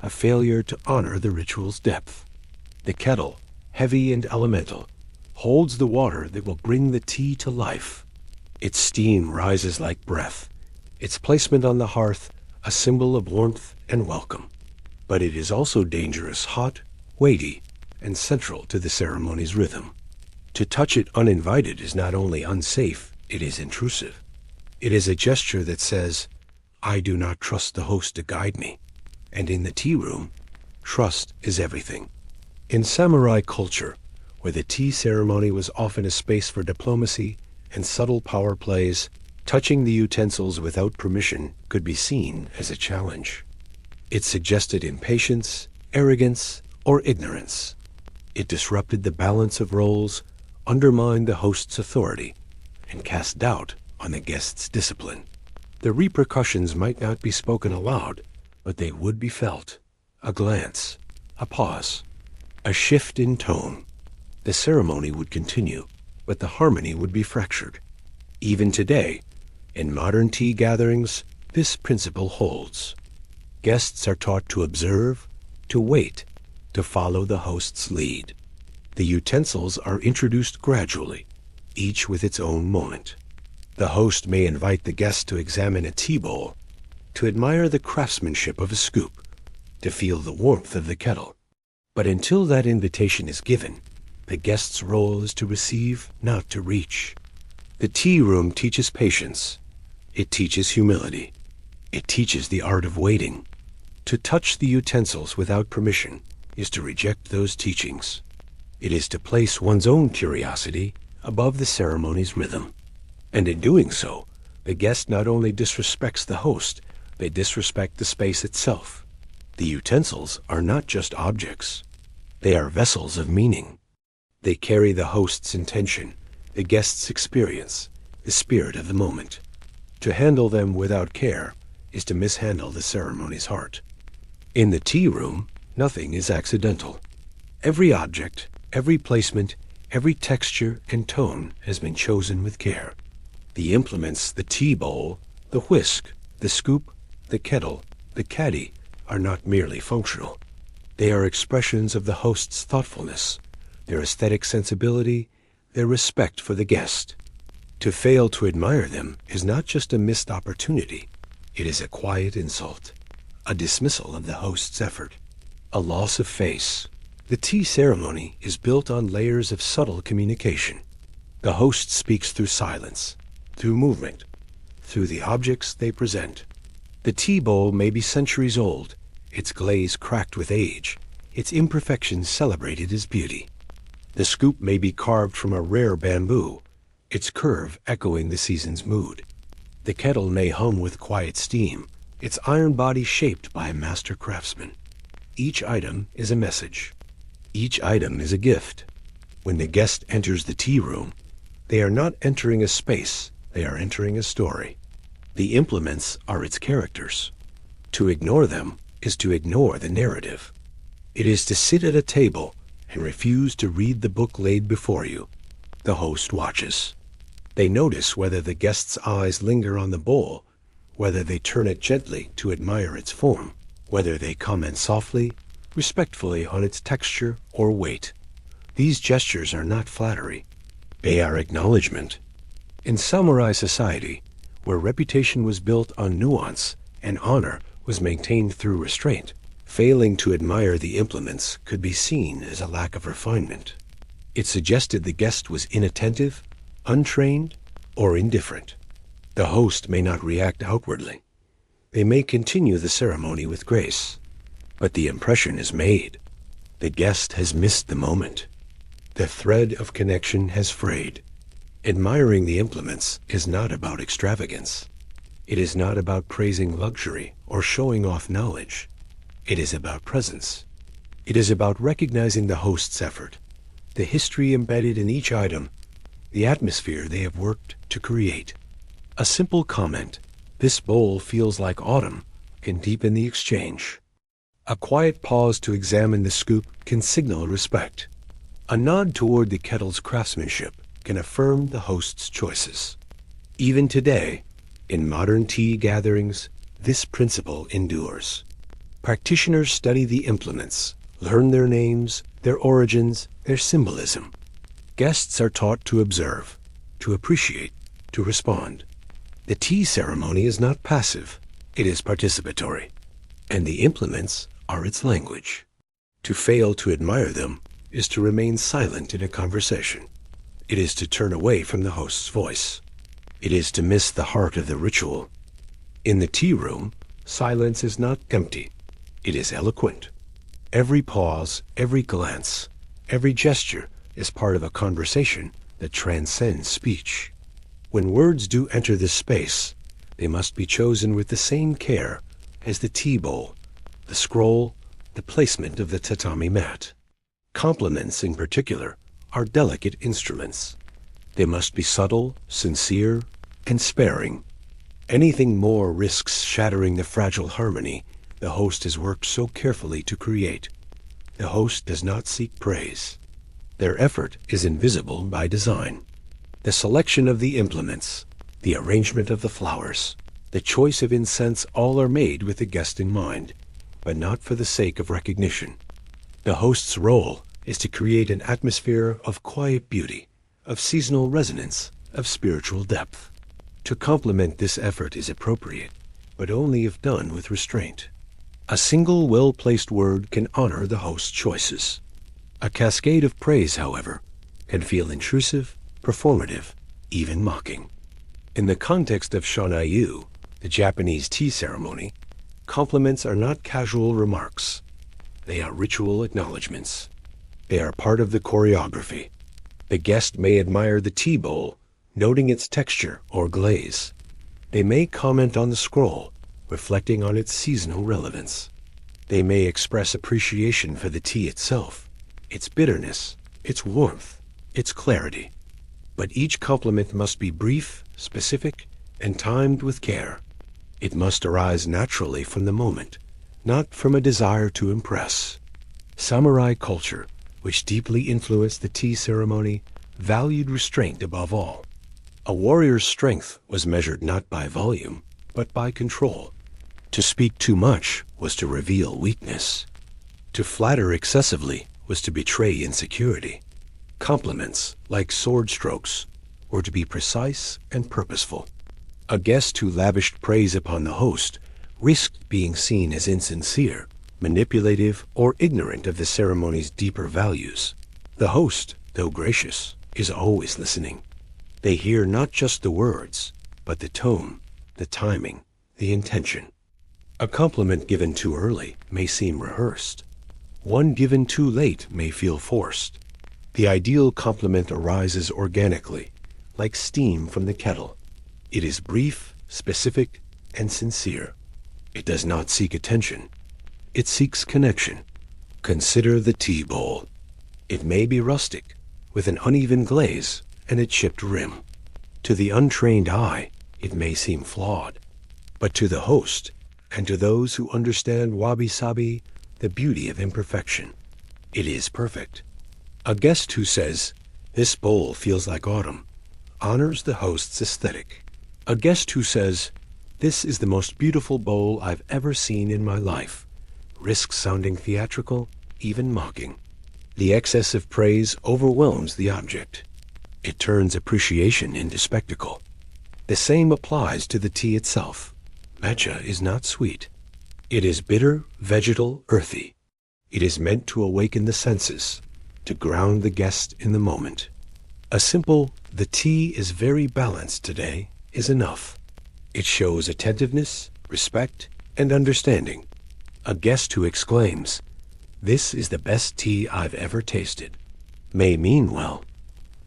A: a failure to honor the ritual's depth. The kettle, heavy and elemental, holds the water that will bring the tea to life. Its steam rises like breath, its placement on the hearth a symbol of warmth and welcome. But it is also dangerous, hot, weighty, and central to the ceremony's rhythm. To touch it uninvited is not only unsafe, it is intrusive. It is a gesture that says, I do not trust the host to guide me. And in the tea room, trust is everything. In samurai culture, where the tea ceremony was often a space for diplomacy and subtle power plays, touching the utensils without permission could be seen as a challenge. It suggested impatience, arrogance, or ignorance. It disrupted the balance of roles, undermined the host's authority, and cast doubt on the guest's discipline. The repercussions might not be spoken aloud, but they would be felt. A glance, a pause, a shift in tone. The ceremony would continue, but the harmony would be fractured. Even today, in modern tea gatherings, this principle holds. Guests are taught to observe, to wait, to follow the host's lead. The utensils are introduced gradually, each with its own moment. The host may invite the guest to examine a tea bowl, to admire the craftsmanship of a scoop, to feel the warmth of the kettle. But until that invitation is given, the guest's role is to receive, not to reach. The tea room teaches patience. It teaches humility. It teaches the art of waiting. To touch the utensils without permission is to reject those teachings. It is to place one's own curiosity above the ceremony's rhythm. And in doing so, the guest not only disrespects the host, they disrespect the space itself. The utensils are not just objects. They are vessels of meaning. They carry the host's intention, the guest's experience, the spirit of the moment. To handle them without care is to mishandle the ceremony's heart. In the tea room, nothing is accidental. Every object, every placement, every texture and tone has been chosen with care. The implements, the tea bowl, the whisk, the scoop, the kettle, the caddy, are not merely functional. They are expressions of the host's thoughtfulness, their aesthetic sensibility, their respect for the guest. To fail to admire them is not just a missed opportunity, it is a quiet insult, a dismissal of the host's effort, a loss of face. The tea ceremony is built on layers of subtle communication. The host speaks through silence, through movement, through the objects they present. The tea bowl may be centuries old, its glaze cracked with age, its imperfections celebrated as beauty. The scoop may be carved from a rare bamboo, its curve echoing the season's mood. The kettle may hum with quiet steam, its iron body shaped by a master craftsman. Each item is a message. Each item is a gift. When the guest enters the tea room, they are not entering a space, they are entering a story. The implements are its characters. To ignore them is to ignore the narrative. It is to sit at a table and refuse to read the book laid before you. The host watches. They notice whether the guest's eyes linger on the bowl, whether they turn it gently to admire its form, whether they comment softly, respectfully on its texture or weight. These gestures are not flattery. They are acknowledgement. In samurai society, where reputation was built on nuance and honor was maintained through restraint, failing to admire the implements could be seen as a lack of refinement. It suggested the guest was inattentive, untrained, or indifferent. The host may not react outwardly. They may continue the ceremony with grace, but the impression is made. The guest has missed the moment. The thread of connection has frayed. Admiring the implements is not about extravagance. It is not about praising luxury or showing off knowledge. It is about presence. It is about recognizing the host's effort, the history embedded in each item, the atmosphere they have worked to create. A simple comment, "This bowl feels like autumn," can deepen the exchange. A quiet pause to examine the scoop can signal respect. A nod toward the kettle's craftsmanship can affirm the host's choices. Even today, in modern tea gatherings, this principle endures. Practitioners study the implements, learn their names, their origins, their symbolism. Guests are taught to observe, to appreciate, to respond. The tea ceremony is not passive, it is participatory, and the implements are its language. To fail to admire them is to remain silent in a conversation. It is to turn away from the host's voice. It is to miss the heart of the ritual. In the tea room, silence is not empty. It is eloquent. Every pause, every glance, every gesture is part of a conversation that transcends speech. When words do enter this space, they must be chosen with the same care as the tea bowl, the scroll, the placement of the tatami mat. Compliments, in particular, are delicate instruments. They must be subtle, sincere, and sparing. Anything more risks shattering the fragile harmony the host has worked so carefully to create. The host does not seek praise. Their effort is invisible by design. The selection of the implements, the arrangement of the flowers, the choice of incense, all are made with the guest in mind, but not for the sake of recognition. The host's role is to create an atmosphere of quiet beauty, of seasonal resonance, of spiritual depth. To compliment this effort is appropriate, but only if done with restraint. A single well-placed word can honor the host's choices. A cascade of praise, however, can feel intrusive, performative, even mocking. In the context of Shonai-yu, the Japanese tea ceremony, compliments are not casual remarks. They are ritual acknowledgments. They are part of the choreography. The guest may admire the tea bowl, noting its texture or glaze. They may comment on the scroll, reflecting on its seasonal relevance. They may express appreciation for the tea itself, its bitterness, its warmth, its clarity. But each compliment must be brief, specific, and timed with care. It must arise naturally from the moment, not from a desire to impress. Samurai culture, which deeply influenced the tea ceremony, valued restraint above all. A warrior's strength was measured not by volume, but by control. To speak too much was to reveal weakness. To flatter excessively was to betray insecurity. Compliments, like sword strokes, were to be precise and purposeful. A guest who lavished praise upon the host risked being seen as insincere, manipulative, or ignorant of the ceremony's deeper values. The host, though gracious, is always listening. They hear not just the words, but the tone, the timing, the intention. A compliment given too early may seem rehearsed. One given too late may feel forced. The ideal compliment arises organically, like steam from the kettle. It is brief, specific, and sincere. It does not seek attention. It seeks connection. Consider the tea bowl. It may be rustic, with an uneven glaze and a chipped rim. To the untrained eye, it may seem flawed. But to the host, and to those who understand wabi-sabi, the beauty of imperfection, it is perfect. A guest who says, "This bowl feels like autumn," honors the host's aesthetic. A guest who says, "This is the most beautiful bowl I've ever seen in my life," risks sounding theatrical, even mocking. The excess of praise overwhelms the object. It turns appreciation into spectacle. The same applies to the tea itself. Matcha is not sweet. It is bitter, vegetal, earthy. It is meant to awaken the senses, to ground the guest in the moment. A simple, "The tea is very balanced today," is enough. It shows attentiveness, respect, and understanding. A guest who exclaims, "This is the best tea I've ever tasted," may mean well,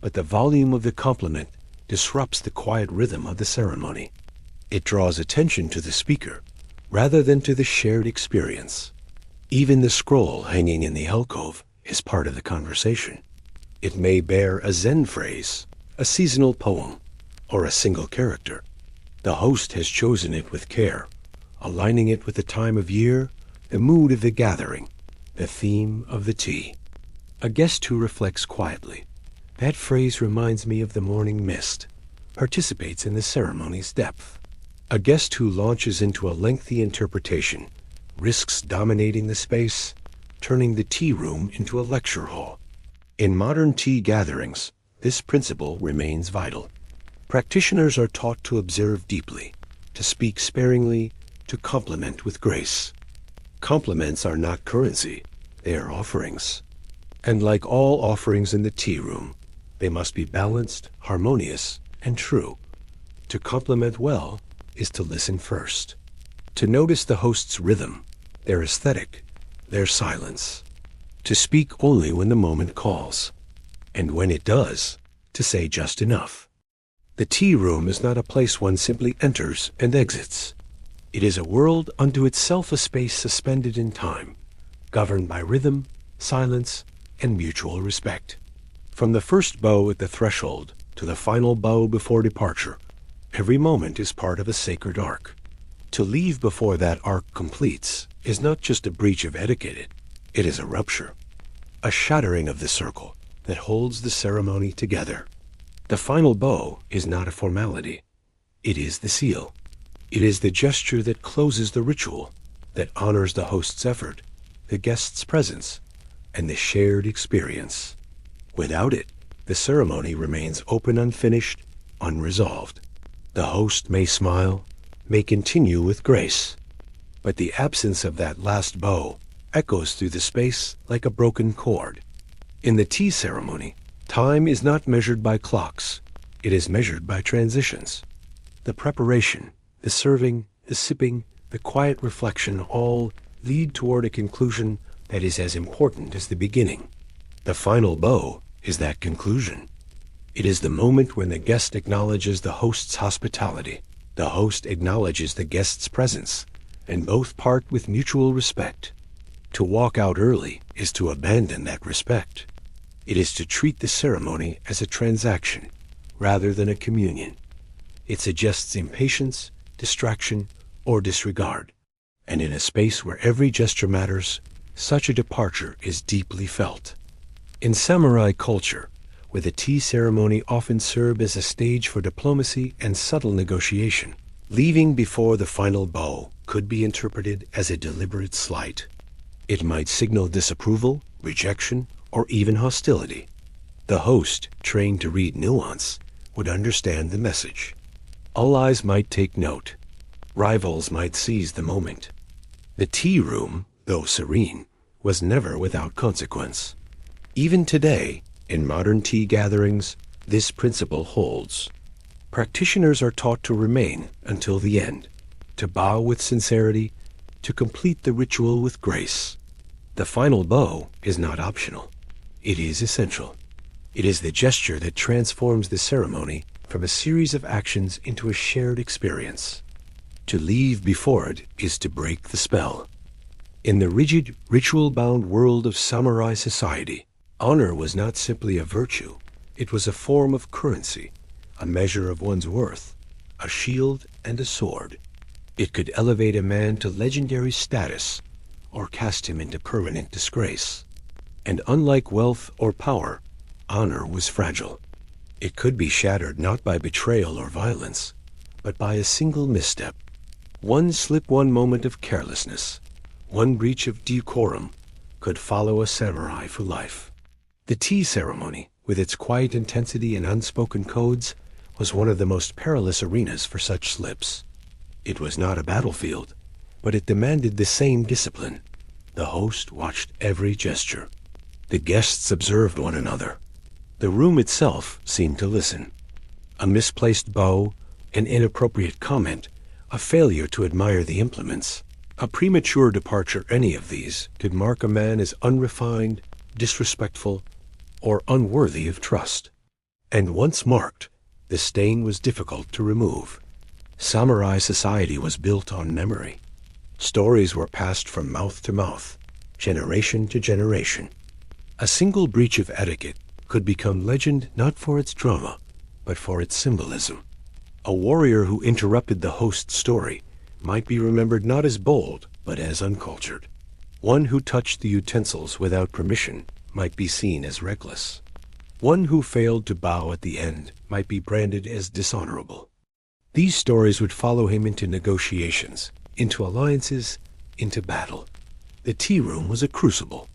A: but the volume of the compliment disrupts the quiet rhythm of the ceremony. It draws attention to the speaker rather than to the shared experience. Even the scroll hanging in the alcove is part of the conversation. It may bear a Zen phrase, a seasonal poem, or a single character. The host has chosen it with care, aligning it with the time of year, the mood of the gathering, the theme of the tea. A guest who reflects quietly. That phrase reminds me of the morning mist, participates in the ceremony's depth. A guest who launches into a lengthy interpretation risks dominating the space, turning the tea room into a lecture hall. In modern tea gatherings, this principle remains vital. Practitioners are taught to observe deeply, to speak sparingly, to compliment with grace. Compliments are not currency, they are offerings. And like all offerings in the tea room, they must be balanced, harmonious, and true. To compliment well is to listen first, to notice the host's rhythm, their aesthetic, their silence, to speak only when the moment calls, and when it does, to say just enough. The tea room is not a place one simply enters and exits. It is a world unto itself, a space suspended in time, governed by rhythm, silence, and mutual respect. From the first bow at the threshold to the final bow before departure, every moment is part of a sacred arc. To leave before that arc completes is not just a breach of etiquette, it is a rupture, a shattering of the circle that holds the ceremony together. The final bow is not a formality. It is the seal. It is the gesture that closes the ritual, that honors the host's effort, the guest's presence, and the shared experience. Without it, the ceremony remains open, unfinished, unresolved. The host may smile, may continue with grace, but the absence of that last bow echoes through the space like a broken chord. In the tea ceremony, time is not measured by clocks. It is measured by transitions. The preparation, the serving, the sipping, the quiet reflection all lead toward a conclusion that is as important as the beginning. The final bow is that conclusion. It is the moment when the guest acknowledges the host's hospitality, the host acknowledges the guest's presence, and both part with mutual respect. To walk out early is to abandon that respect. It is to treat the ceremony as a transaction rather than a communion. It suggests impatience, distraction, or disregard. And in a space where every gesture matters, such a departure is deeply felt. In samurai culture, where the tea ceremony often served as a stage for diplomacy and subtle negotiation, leaving before the final bow could be interpreted as a deliberate slight. It might signal disapproval, rejection, or even hostility. The host, trained to read nuance, would understand the message. All eyes might take note. Rivals might seize the moment. The tea room, though serene, was never without consequence. Even today, in modern tea gatherings, this principle holds. Practitioners are taught to remain until the end, to bow with sincerity, to complete the ritual with grace. The final bow is not optional. It is essential. It is the gesture that transforms the ceremony from a series of actions into a shared experience. To leave before it is to break the spell. In the rigid, ritual-bound world of samurai society, honor was not simply a virtue. It was a form of currency, a measure of one's worth, a shield and a sword. It could elevate a man to legendary status or cast him into permanent disgrace. And unlike wealth or power, honor was fragile. It could be shattered not by betrayal or violence, but by a single misstep. One slip, one moment of carelessness, one breach of decorum could follow a samurai for life. The tea ceremony, with its quiet intensity and unspoken codes, was one of the most perilous arenas for such slips. It was not a battlefield, but it demanded the same discipline. The host watched every gesture. The guests observed one another. The room itself seemed to listen. A misplaced bow, an inappropriate comment, a failure to admire the implements, a premature departure, any of these could mark a man as unrefined, disrespectful, or unworthy of trust. And once marked, the stain was difficult to remove. Samurai society was built on memory. Stories were passed from mouth to mouth, generation to generation. A single breach of etiquette could become legend not for its drama, but for its symbolism. A warrior who interrupted the host's story might be remembered not as bold, but as uncultured. One who touched the utensils without permission might be seen as reckless. One who failed to bow at the end might be branded as dishonorable. These stories would follow him into negotiations, into alliances, into battle. The tea room was a crucible.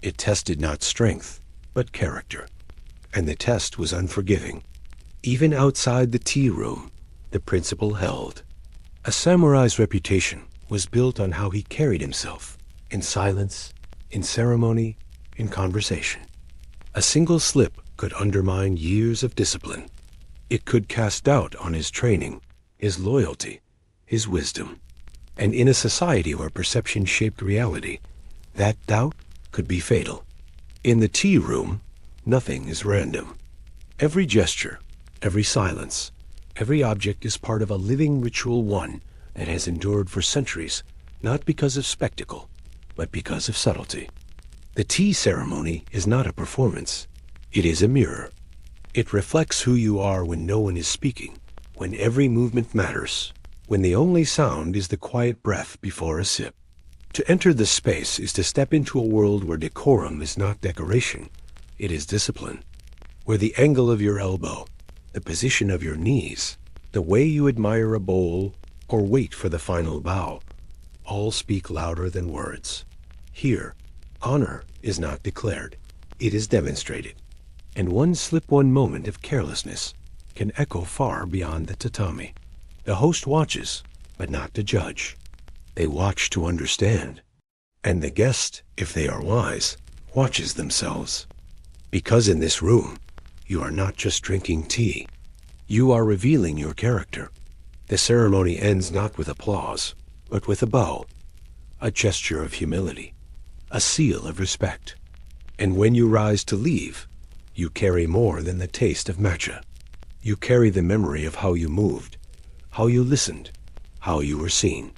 A: It tested not strength, but character. And the test was unforgiving. Even outside the tea room, the principle held. A samurai's reputation was built on how he carried himself, in silence, in ceremony, in conversation. A single slip could undermine years of discipline. It could cast doubt on his training, his loyalty, his wisdom. And in a society where perception shaped reality, that doubt could be fatal. In the tea room, nothing is random. Every gesture, every silence, every object is part of a living ritual, one that has endured for centuries, not because of spectacle, but because of subtlety. The tea ceremony is not a performance. It is a mirror. It reflects who you are when no one is speaking, when every movement matters, when the only sound is the quiet breath before a sip. To enter this space is to step into a world where decorum is not decoration, it is discipline. Where the angle of your elbow, the position of your knees, the way you admire a bowl or wait for the final bow, all speak louder than words. Here, honor is not declared, it is demonstrated. And one slip, one moment of carelessness can echo far beyond the tatami. The host watches, but not to judge. They watch to understand. And the guest, if they are wise, watches themselves. Because in this room, you are not just drinking tea. You are revealing your character. The ceremony ends not with applause, but with a bow, a gesture of humility, a seal of respect. And when you rise to leave, you carry more than the taste of matcha. You carry the memory of how you moved, how you listened, how you were seen.